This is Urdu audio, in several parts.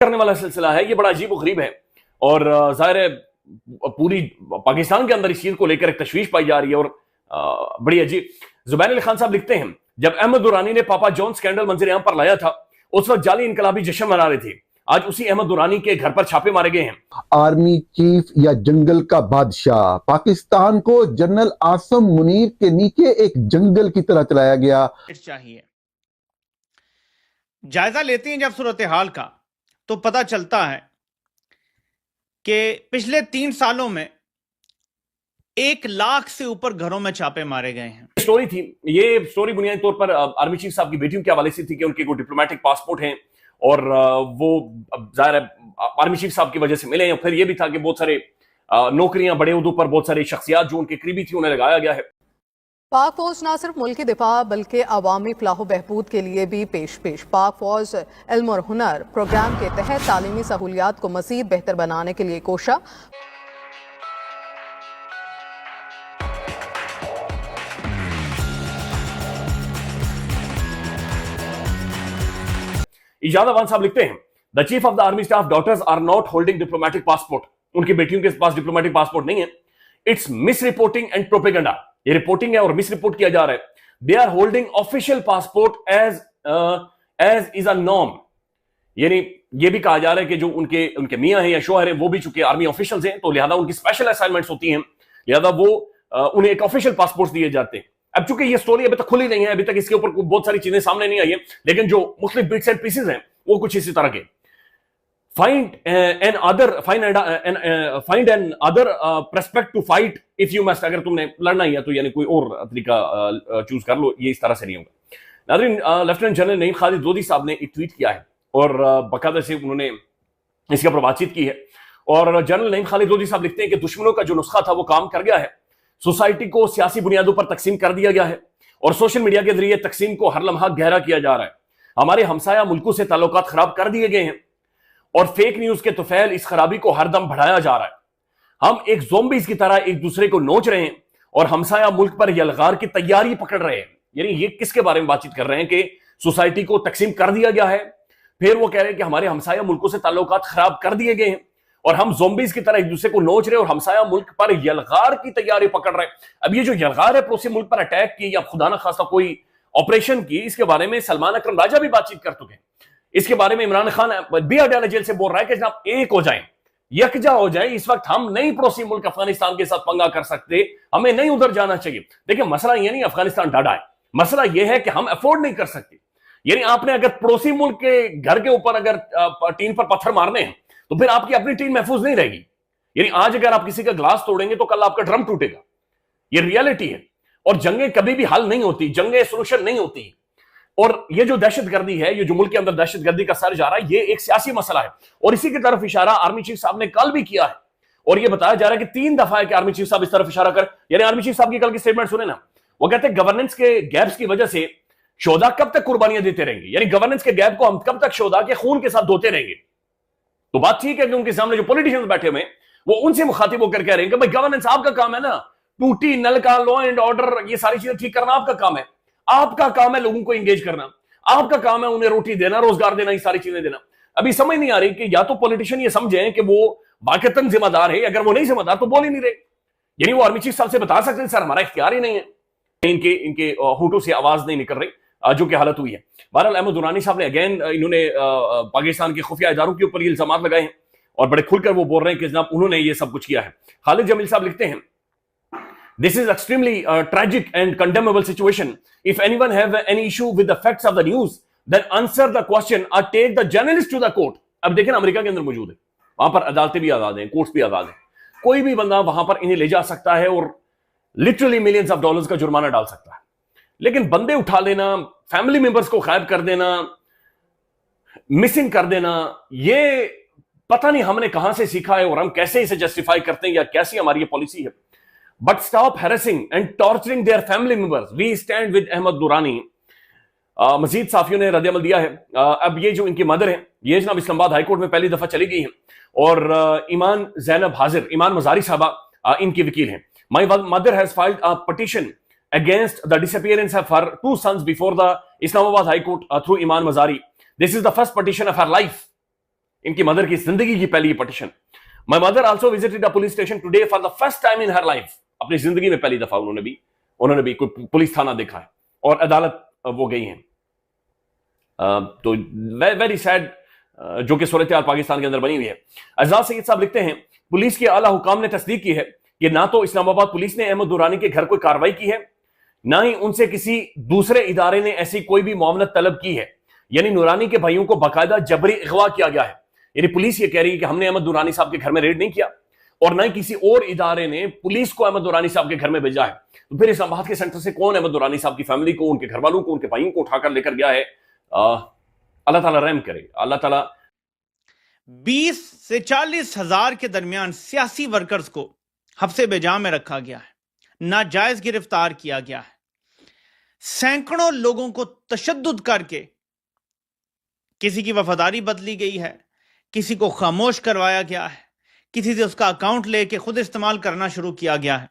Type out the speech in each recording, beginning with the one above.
کرنے والا سلسلہ ہے، یہ بڑا عجیب و غریب ہے، اور ظاہر ہے پوری پاکستان کے اندر اس چیز کو لے کر ایک تشویش پائی جا رہی ہے، اور بڑی عجیب. زبین علی خان صاحب لکھتے ہیں جب احمد درانی نے پاپا جان سکینڈل منظر عام پر لایا تھا اس وقت جعلی انقلابی جشن منا رہے تھے. آج اسی احمد درانی کے گھر پر چھاپے مارے گئے ہیں. آرمی چیف یا جنگل کا بادشاہ، پاکستان کو جنرل عاصم منیر کے نیچے ایک جنگل کی طرح چلایا گیا. چاہیے جائزہ لیتے ہیں جب صورتحال کا تو پتہ چلتا ہے کہ پچھلے 3 سالوں میں 1 لاکھ سے اوپر گھروں میں چھاپے مارے گئے ہیں. سٹوری تھی، یہ سٹوری بنیادی طور پر آرمی چیف صاحب کی بیٹیوں کے حوالے سے تھی کہ ان کے کوئی ڈپلومیٹک پاسپورٹ ہیں، اور وہ ظاہر ہے آرمی چیف صاحب کی وجہ سے ملے ہیں. پھر یہ بھی تھا کہ بہت سارے نوکریاں بڑے عہدوں پر بہت ساری شخصیات جو ان کے قریبی تھی انہیں لگایا گیا ہے. پاک فوج نہ صرف ملکی دفاع بلکہ عوامی فلاح و بہبود کے لیے بھی پیش. پاک فوج علم اور ہنر پروگرام کے تحت تعلیمی سہولیات کو مزید بہتر بنانے کے لیے کوشاں. ایجاد اوان صاحب لکھتے ہیں The chief of the army staff daughters are not holding diplomatic passport. ان کی بیٹیوں کے پاس ڈپلومیٹک پاسپورٹ نہیں ہے. It's misreporting and propaganda. یہ رپورٹنگ ہے اور مس رپورٹ کیا جا رہا ہے. They are holding official passport as is a norm. یعنی یہ بھی کہا جا رہا ہے کہ جو ان کے میاں ہیں یا شوہر ہیں وہ بھی چونکہ آرمی آفیشلز ہیں تو لہذا ان کی اسپیشل اسائنمنٹس ہوتی ہیں، لہذا وہ انہیں ایک آفیشل پاسپورٹ دیے جاتے ہیں. اب چونکہ یہ سٹوری ابھی تک کھلی نہیں ہے، ابھی تک اس کے اوپر بہت ساری چیزیں سامنے نہیں آئی ہیں، لیکن جو مختلف بٹس اینڈ پیسز ہیں وہ کچھ اسی طرح کے. Find an other prospect to fight if you must. اگر تم نے لڑنا ہی ہے تو یعنی کوئی اور طریقہ چوز کر لو، یہ اس طرح سے نہیں ہوگا. ناظرین، لیفٹیننٹ جنرل نعیم خالد لودھی صاحب نے ایک ٹویٹ کیا ہے اور باقاعدہ سے انہوں نے اس کے اوپر بات چیت کی ہے، اور جنرل نعیم خالد لودھی صاحب لکھتے ہیں کہ دشمنوں کا جو نسخہ تھا وہ کام کر گیا ہے. سوسائٹی کو سیاسی بنیادوں پر تقسیم کر دیا گیا ہے اور سوشل میڈیا کے ذریعے تقسیم کو ہر لمحہ گہرا کیا جا رہا ہے. ہمارے ہمسایہ ملکوں سے تعلقات خراب کر دیے گئے ہیں اور فیک نیوز کے طفیل اس خرابی کو ہر دم بڑھایا جا رہا ہے. ہم ایک زومبیز کی طرح ایک دوسرے کو نوچ رہے ہیں اور ہمسایہ ملک پر یلغار کی تیاری پکڑ رہے ہیں. یعنی یہ کس کے بارے میں بات چیت کر رہے ہیں کہ سوسائٹی کو تقسیم کر دیا گیا ہے، پھر وہ کہہ رہے ہیں کہ ہمارے ہمسایہ ملکوں سے تعلقات خراب کر دیے گئے ہیں اور ہم زومبیز کی طرح ایک دوسرے کو نوچ رہے ہیں اور ہمسایہ ملک پر یلغار کی تیاری پکڑ رہے ہیں. اب یہ جو یلغار ہے پڑوسی ملک پر اٹیک کی یا خدا نہ خواستہ کوئی آپریشن کی، اس کے بارے میں سلمان اکرم راجہ بھی بات چیت کر چکے ہیں. اس کے بارے میں عمران خان بھی اڈیالہ جیل سے بول رہا ہے کہ جناب ایک ہو جائیں، یکجا ہو جائیں. اس وقت ہم نہیں پڑوسی ملک افغانستان کے ساتھ پنگا کر سکتے، ہمیں نہیں ادھر جانا چاہیے. دیکھیں مسئلہ یہ نہیں افغانستان ڈاڈا ہے، مسئلہ یہ ہے کہ ہم افورڈ نہیں کر سکتے. یعنی آپ نے اگر پڑوسی ملک کے گھر کے اوپر اگر ٹین پر پتھر مارنے ہیں تو پھر آپ کی اپنی ٹین محفوظ نہیں رہے گی. یعنی آج اگر آپ کسی کا گلاس توڑیں گے تو کل آپ کا ڈرم ٹوٹے گا. یہ ریالٹی ہے، اور جنگیں کبھی بھی حل نہیں ہوتی، جنگیں سولوشن نہیں ہوتی. اور یہ جو دہشت گردی ہے، یہ جو ملک کے اندر دہشت گردی کا سر جا رہا ہے، یہ ایک سیاسی مسئلہ ہے، اور اسی کی طرف اشارہ آرمی چیف صاحب نے کل بھی کیا ہے. اور یہ بتایا جا رہا ہے کہ 3 دفعہ ہے کہ آرمی چیف صاحب اس طرف اشارہ کر. یعنی آرمی چیف صاحب کی کل کی سٹیٹمنٹ سنیں نا، وہ کہتے ہیں گورننس کے گیپس کی وجہ سے شہداء کب تک قربانیاں دیتے رہیں گے. یعنی گورننس کے گیپ کو ہم کب تک شہداء کے خون کے ساتھ دھوتے رہیں گے. تو بات ٹھیک ہے کہ ان کے سامنے جو پولیٹیشنز بیٹھے ہوئے ہیں وہ ان سے مخاطب ہو کر کہہ رہے ہیں کہ بھائی گورننس آپ کا کام ہے نا، ٹوٹی نل کا لا اینڈ آرڈر، یہ ساری چیزیں ٹھیک کرنا آپ کا کام ہے. آپ کا کام ہے لوگوں کو انگیج کرنا، آپ کا کام ہے انہیں روٹی دینا، روزگار دینا، یہ ساری چیزیں دینا. ابھی سمجھ نہیں آ رہی کہ یا تو پولیٹیشین یہ سمجھیں کہ وہ واقعتاً ذمہ دار ہے، اگر وہ نہیں ذمہ دار تو بول ہی نہیں رہے. یعنی وہ آرمی چیف صاحب سے بتا سکتے ہیں سر ہمارا اختیار ہی نہیں ہے. ان کے ہونٹوں سے آواز نہیں نکل رہی، جو کہ حالت ہوئی ہے. بہرحال احمد درانی صاحب نے اگین انہوں نے پاکستان کے خفیہ اداروں کے اوپر یہ الزامات لگائے ہیں اور بڑے کھل کر وہ بول رہے ہیں کہ جناب انہوں نے یہ سب کچھ کیا ہے. خالد جمیل صاحب لکھتے ہیں This is extremely tragic and condemnable situation. If anyone have any issue with the facts of the news, then answer the question or take the journalist to the court. اب دیکھیں امریکہ کے اندر موجود ہے، وہاں پر عدالتیں بھی آزاد ہیں، کورٹس بھی آزاد ہیں. کوئی بھی بندہ وہاں پر انہیں لے جا سکتا ہے اور لٹرلی ملینز آف ڈالرز کا جرمانہ ڈال سکتا ہے. لیکن بندے اٹھا لینا، فیملی ممبرز کو غائب کر دینا، مسنگ کر دینا، یہ پتہ نہیں ہم نے کہاں سے سیکھا ہے اور ہم کیسے اسے جسٹیفائی کرتے ہیں یا کیسی ہماری یہ پالیسی ہے. But stop harassing and torturing their family members. We stand with Ahmad Durrani. مزید صحافیوں نے رد عمل دیا ہے. اب یہ جو ان کی مدر ہیں یہ جناب اسلام آباد ہائی کورٹ میں پہلی دفعہ چلی گئی ہیں اور ایمان زینب حاضر، ایمان مزاری صاحبہ ان کی وکیل ہیں. My mother has filed a petition against the disappearance of her 2 sons before the Islamabad High Court through Iman Mazari. This is the first petition of her life. ان کی مدر کی زندگی کی پہلی petition. My mother also visited a police station today for the first time in her life. اپنی زندگی میں پہلی دفعہ انہوں نے بھی کوئی پولیس تھانہ دیکھا ہے اور عدالت وہ گئی ہیں. تو ویری سیڈ جو کہ صورتحال پاکستان کے اندر بنی ہوئی ہے. اعزاز سید صاحب لکھتے ہیں پولیس کے اعلیٰ حکام نے تصدیق کی ہے کہ نہ تو اسلام آباد پولیس نے احمد نورانی کے گھر کوئی کارروائی کی ہے، نہ ہی ان سے کسی دوسرے ادارے نے ایسی کوئی بھی معاملت طلب کی ہے. یعنی نورانی کے بھائیوں کو باقاعدہ جبری اغوا کیا گیا ہے. یعنی پولیس یہ کہہ رہی ہے کہ ہم نے احمد نورانی صاحب کے گھر میں ریڈ نہیں کیا اور نہ ہی کسی اور ادارے نے پولیس کو احمد نورانی صاحب کے گھر میں بھیجا ہے. تو پھر اسلام آباد کے سینٹر سے کون احمد نورانی صاحب کی فیملی کو، ان کے گھر والوں کو، ان کے بھائیوں کو اٹھا کر لے کر گیا ہے؟ اللہ تعالیٰ رحم کرے. اللہ تعالیٰ 20 سے 40 ہزار کے درمیان سیاسی ورکرز کو حبس بجا میں رکھا گیا ہے، ناجائز گرفتار کیا گیا ہے، سینکڑوں لوگوں کو تشدد کر کے کسی کی وفاداری بدلی گئی ہے، کسی کو خاموش کروایا گیا ہے، کسی سے اس کا اکاؤنٹ لے کے خود استعمال کرنا شروع کیا گیا ہے.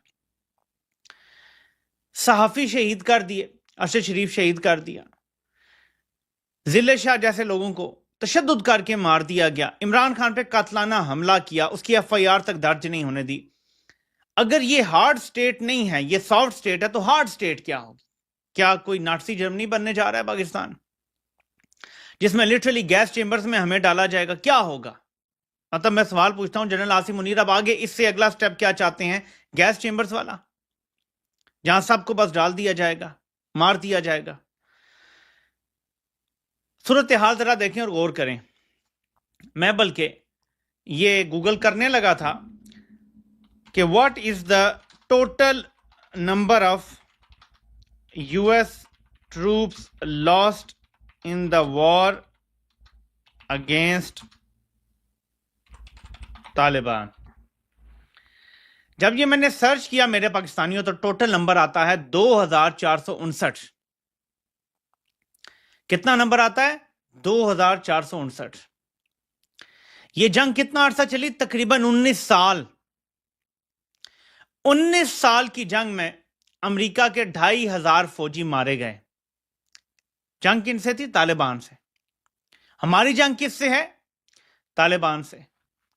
صحافی شہید کر دیے، ارشد شریف شہید کر دیا، ضلع شاہ جیسے لوگوں کو تشدد کر کے مار دیا گیا، عمران خان پہ قاتلانہ حملہ کیا، اس کی FIR تک درج نہیں ہونے دی. اگر یہ ہارڈ سٹیٹ نہیں ہے، یہ سافٹ سٹیٹ ہے، تو ہارڈ سٹیٹ کیا ہوگی؟ کیا کوئی ناٹسی جرمنی بننے جا رہا ہے پاکستان، جس میں لٹرلی گیس چیمبرز میں ہمیں ڈالا جائے گا؟ کیا ہوگا؟ مطلب میں سوال پوچھتا ہوں جنرل عاصم منیر، اب آگے اس سے اگلا سٹیپ کیا چاہتے ہیں؟ گیس چیمبرز والا، جہاں سب کو بس ڈال دیا جائے گا، مار دیا جائے گا. صورتحال ذرا دیکھیں اور غور کریں. میں بلکہ یہ گوگل کرنے لگا تھا کہ what is the total number of US troops lost in the war against Taliban. جب یہ میں نے سرچ کیا میرے پاکستانیوں تو ٹوٹل نمبر آتا ہے 2459. کتنا نمبر آتا ہے؟ 2459. یہ جنگ کتنا عرصہ چلی؟ تقریباً 19 سال. 19 سال کی جنگ میں امریکہ کے 2500 فوجی مارے گئے. جنگ کن سے تھی؟ طالبان سے. ہماری جنگ کس سے ہے؟ طالبان سے.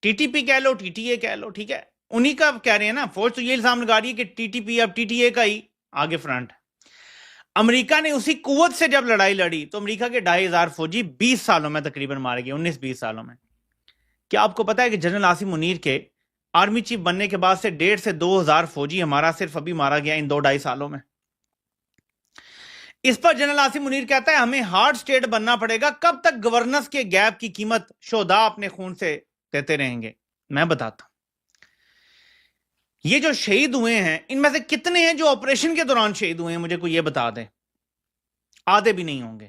TTP کہہ لو، TTA کہہ لو، ٹھیک ہے، انہی کا کہہ رہے ہیں نا. فوج تو یہ الزام لگا رہی ہے کہ TTP اب TTA کا ہی آگے فرنٹ ہے. امریکہ نے اسی قوت سے جب لڑائی لڑی تو امریکہ کے 2500 فوجی 20 سالوں میں تقریباً مارے گئے، 19-20 سالوں میں. کیا آپ کو پتا ہے کہ جنرل عاصم منیر کے آرمی چیف بننے کے بعد سے 1,500 سے 2,000 فوجی ہمارا صرف ابھی مارا گیا ان 2-2.5 سالوں میں. اس پر جنرل عاصم منیر کہتا ہے ہمیں ہارڈ سٹیٹ بننا پڑے گا. کب تک گورننس کے گیپ کی قیمت شہداء اپنے خون سے دیتے رہیں گے؟ میں بتاتا ہوں. یہ جو شہید ہوئے ہیں ان میں سے کتنے ہیں جو آپریشن کے دوران شہید ہوئے ہیں؟ مجھے کوئی یہ بتا دے. آدھے بھی نہیں ہوں گے.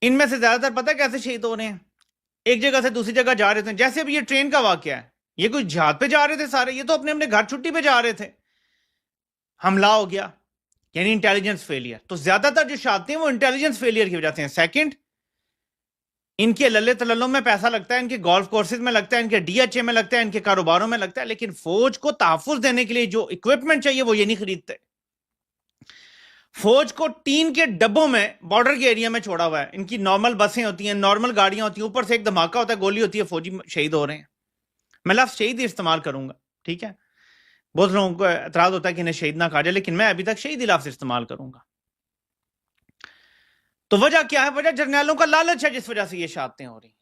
ان میں سے زیادہ تر پتہ کیسے شہید ہو رہے ہیں؟ ایک جگہ سے دوسری جگہ جا رہے تھے. جیسے اب یہ ٹرین کا واقعہ ہے، یہ کوئی جہاد پہ جا رہے تھے سارے، یہ تو اپنے اپنے گھر چھٹی پہ جا رہے تھے، حملہ ہو گیا، یعنی انٹیلیجنس فیلئر. تو زیادہ تر جو شہادتیں ہیں وہ انٹیلیجنس فیلئر کی وجہ سے ہیں. سیکنڈ، ان کے للے تللوں میں پیسہ لگتا ہے، ان کے گولف کورسز میں لگتا ہے، ان کے DHA میں لگتا ہے، ان کے کاروباروں میں لگتا ہے، لیکن فوج کو تحفظ دینے کے لیے جو اکوپمنٹ چاہیے وہ یہ نہیں خریدتے. فوج کو ٹین کے ڈبوں میں بارڈر کے ایریا میں چھوڑا ہوا ہے. ان کی نارمل بسیں ہوتی ہیں، نارمل گاڑیاں ہوتی ہیں، اوپر سے ایک دھماکہ ہوتا ہے، گولی ہوتی ہے، فوجی شہید ہو رہے ہیں. میں لفظ شہید ہی استعمال کروں گا، ٹھیک ہے. بہت لوگوں کو اعتراض ہوتا ہے کہ انہیں شہید نہ کہا جائے، لیکن میں ابھی تک شہید ہی لفظ استعمال کروں گا. تو وجہ کیا ہے؟ وجہ جرنیلوں کا لالچ ہے جس وجہ سے یہ شہادتیں ہو رہی ہیں.